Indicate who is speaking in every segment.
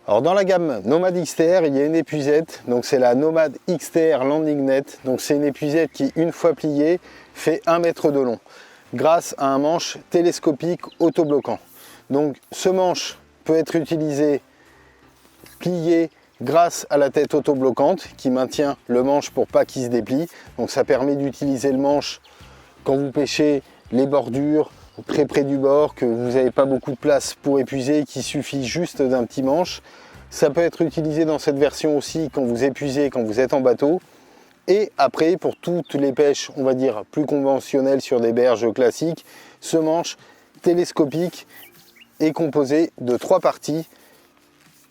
Speaker 1: Alors dans la gamme Nomad XTR, il y a une épuisette, donc c'est la Nomad XTR Landing Net. Donc c'est une épuisette qui, une fois pliée, fait 1 mètre de long, grâce à un manche télescopique autobloquant. Donc ce manche peut être utilisé plié grâce à la tête autobloquante qui maintient le manche pour pas qu'il se déplie. Donc ça permet d'utiliser le manche quand vous pêchez les bordures, très près du bord, que vous n'avez pas beaucoup de place pour épuiser, qu'il suffit juste d'un petit manche. Ça peut être utilisé dans cette version aussi quand vous épuisez, quand vous êtes en bateau. Et après, pour toutes les pêches, on va dire plus conventionnelles sur des berges classiques, ce manche télescopique est composé de 3 parties.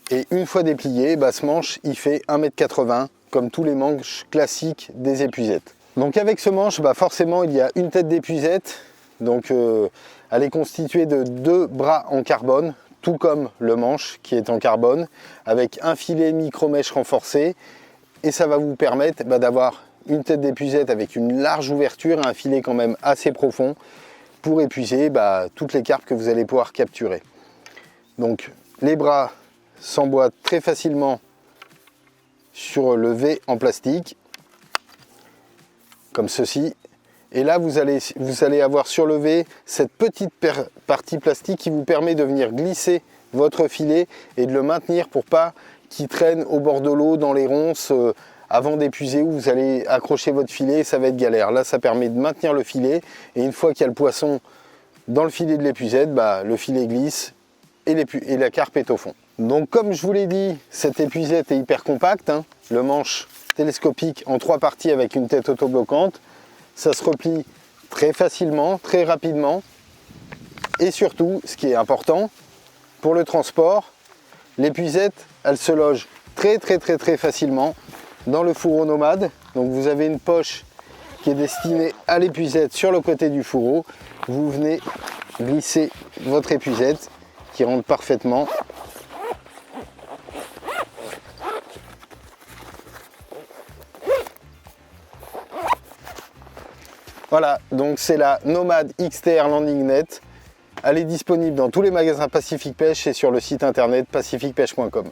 Speaker 1: Et une fois déplié, ce manche il fait 1,80 m comme tous les manches classiques des épuisettes. Donc avec ce manche, forcément il y a une tête d'épuisette. Donc elle est constituée de 2 bras en carbone, tout comme le manche qui est en carbone, avec un filet micro-mèche renforcé. Et ça va vous permettre d'avoir une tête d'épuisette avec une large ouverture et un filet quand même assez profond pour épuiser toutes les carpes que vous allez pouvoir capturer. Donc les bras s'emboîtent très facilement sur le V en plastique, comme ceci. Et là, vous allez avoir sur le V cette petite partie plastique qui vous permet de venir glisser votre filet et de le maintenir pour pas qu'il traîne au bord de l'eau, dans les ronces, avant d'épuiser, où vous allez accrocher votre filet, ça va être galère. Là, ça permet de maintenir le filet, et une fois qu'il y a le poisson dans le filet de l'épuisette, le filet glisse et la carpe est au fond. Donc comme je vous l'ai dit, cette épuisette est hyper compacte, le manche télescopique en 3 parties avec une tête autobloquante. Ça se replie très facilement, très rapidement. Et surtout, ce qui est important, pour le transport, l'épuisette, elle se loge très facilement dans le fourreau Nomad. Donc vous avez une poche qui est destinée à l'épuisette sur le côté du fourreau. Vous venez glisser votre épuisette qui rentre parfaitement. Voilà, donc c'est la Nomad XTR Landing Net. Elle est disponible dans tous les magasins Pacific Pêche et sur le site internet pacificpêche.com.